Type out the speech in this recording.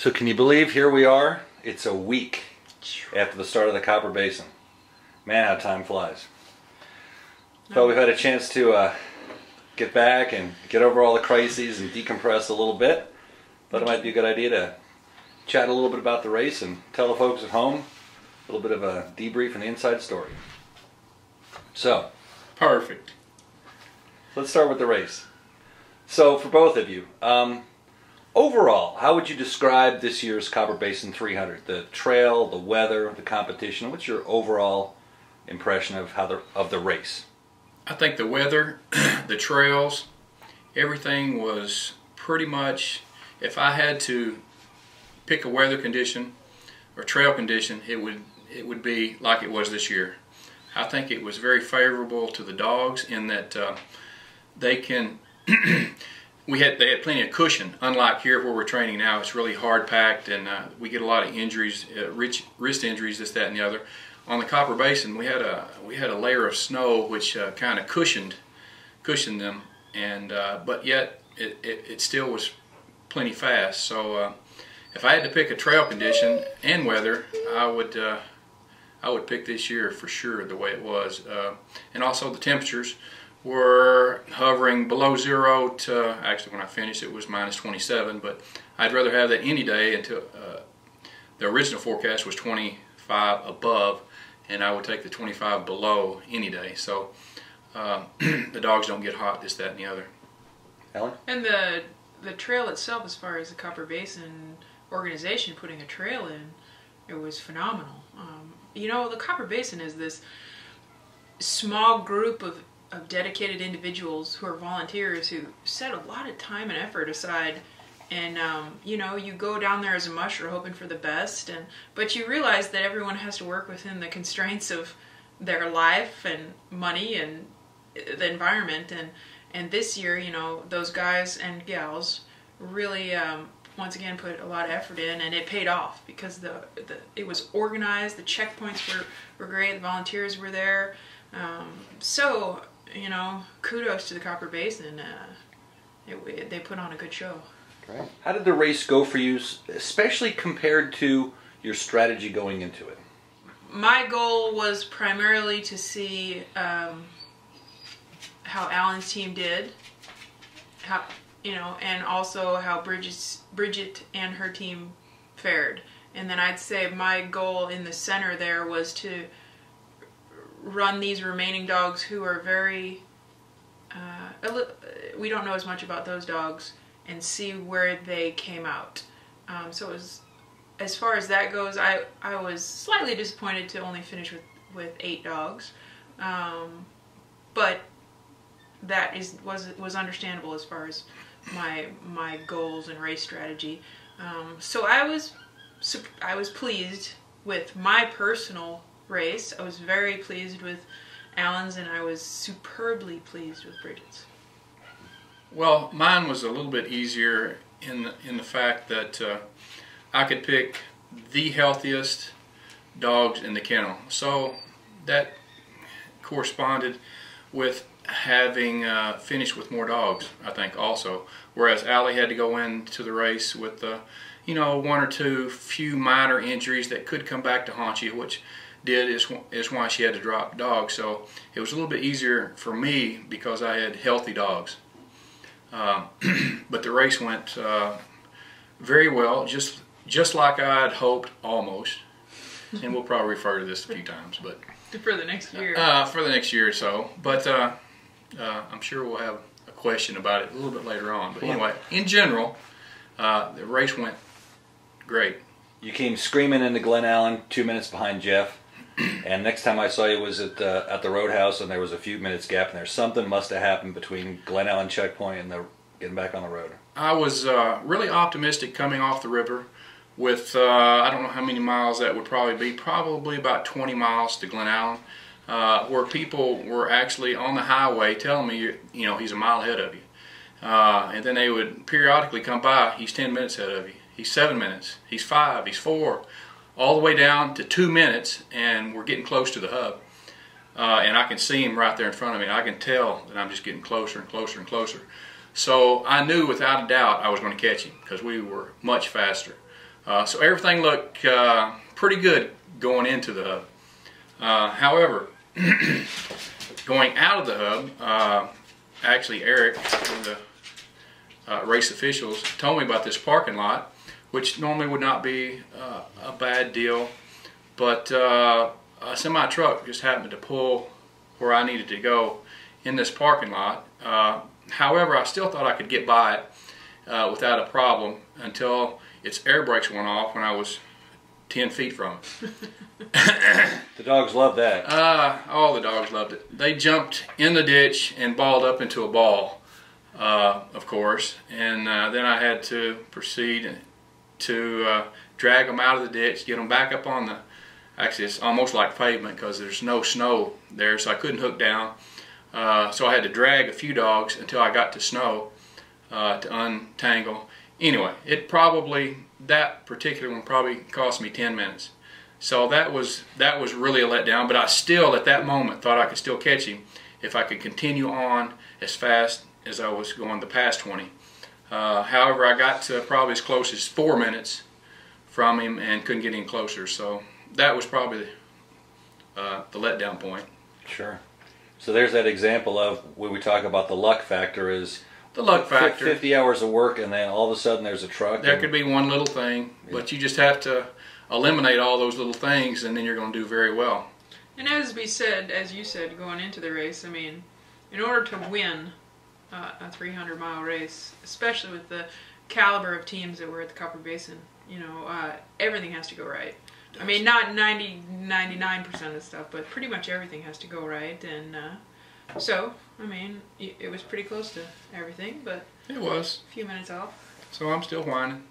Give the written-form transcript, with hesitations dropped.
So can you believe here we are? It's a week after the start of the Copper Basin. Man, how time flies. So we've had a chance to get back and get over all the crises and decompress a little bit. But it might be a good idea to chat a little bit about the race and tell the folks at home a little bit of a debrief and the inside story. So, perfect. Let's start with the race. So for both of you, overall, how would you describe this year's Copper Basin 300? The trail, the weather, the competition. What's your overall impression of the race? I think the weather, the trails, everything was pretty much. If I had to pick a weather condition or trail condition, it would be like it was this year. I think it was very favorable to the dogs in that they can. They had plenty of cushion. Unlike here where we're training now, it's really hard packed, and we get a lot of injuries, wrist injuries, this, that, and the other. On the Copper Basin, we had a layer of snow which kind of cushioned them, and but yet it still was plenty fast. So if I had to pick a trail condition and weather, I would pick this year for sure the way it was, and also the temperatures were hovering below zero to, actually when I finished it was minus 27, but I'd rather have that any day until the original forecast was 25 above, and I would take the 25 below any day. So the dogs don't get hot, this, that, and the other. Ellen? And the trail itself, as far as the Copper Basin organization putting a trail in, it was phenomenal. You know, the Copper Basin is this small group of dedicated individuals who are volunteers who set a lot of time and effort aside, and you know, you go down there as a musher hoping for the best, but you realize that everyone has to work within the constraints of their life and money and the environment, and this year, you know, those guys and gals really once again put a lot of effort in, and it paid off because it was organized, the checkpoints were great, the volunteers were there, so you know, kudos to the Copper Basin. They put on a good show. Right. How did the race go for you, especially compared to your strategy going into it? My goal was primarily to see how Alan's team did, and also how Bridget and her team fared. And then I'd say my goal in the center there was to run these remaining dogs who are very, we don't know as much about those dogs, and see where they came out. So it was, as far as that goes, I was slightly disappointed to only finish with 8 dogs, but that was understandable as far as my goals and race strategy. So I was pleased with my personal race. I was very pleased with Alan's, and I was superbly pleased with Bridget's. Well, mine was a little bit easier in the fact that I could pick the healthiest dogs in the kennel. So that corresponded with having finished with more dogs, I think, also. Whereas Aliy had to go into the race with, you know, 1 or 2 few minor injuries that could come back to haunt you, which is why she had to drop dogs. So it was a little bit easier for me because I had healthy dogs. But the race went very well, just like I had hoped, almost. And we'll probably refer to this a few times, but for the next year. For the next year or so. But I'm sure we'll have a question about it a little bit later on. But anyway, in general, the race went great. You came screaming into Glen Allen 2 minutes behind Jeff, and next time I saw you was at the Roadhouse, and there was a few minutes gap in there. Something must have happened between Glen Allen checkpoint and getting back on the road. I was really optimistic coming off the river with, I don't know how many miles that would probably about 20 miles to Glen Allen, where people were actually on the highway telling me, you know, he's a mile ahead of you. And then they would periodically come by, he's 10 minutes ahead of you. He's 7 minutes, he's 5, he's 4, all the way down to 2 minutes, and we're getting close to the hub. And I can see him right there in front of me. I can tell that I'm just getting closer and closer and closer. So I knew without a doubt I was going to catch him because we were much faster. So everything looked pretty good going into the hub. However, going out of the hub, actually Eric, one of the race officials, told me about this parking lot, which normally would not be a bad deal, but a semi-truck just happened to pull where I needed to go in this parking lot. However, I still thought I could get by it without a problem until its air brakes went off when I was 10 feet from it. The dogs love that. All the dogs loved it. They jumped in the ditch and balled up into a ball, of course, and then I had to proceed to drag them out of the ditch, get them back up on the, actually it's almost like pavement because there's no snow there, so I couldn't hook down. So I had to drag a few dogs until I got to snow to untangle. Anyway, that particular one probably cost me 10 minutes. So that was really a letdown, but I still at that moment thought I could still catch him if I could continue on as fast as I was going the past 20. However, I got to probably as close as 4 minutes from him and couldn't get any closer. So that was probably the letdown point. Sure. So there's that example of when we talk about the luck factor is the luck factor. 50 hours of work and then all of a sudden there's a truck. There could be one little thing, but you just have to eliminate all those little things and then you're going to do very well. And as we said, as you said, going into the race, I mean, in order to win a 300-mile race, especially with the caliber of teams that were at the Copper Basin, you know, everything has to go right. I mean, not 99% of the stuff, but pretty much everything has to go right. And so, I mean, it was pretty close to everything, but it was a few minutes off. So I'm still whining.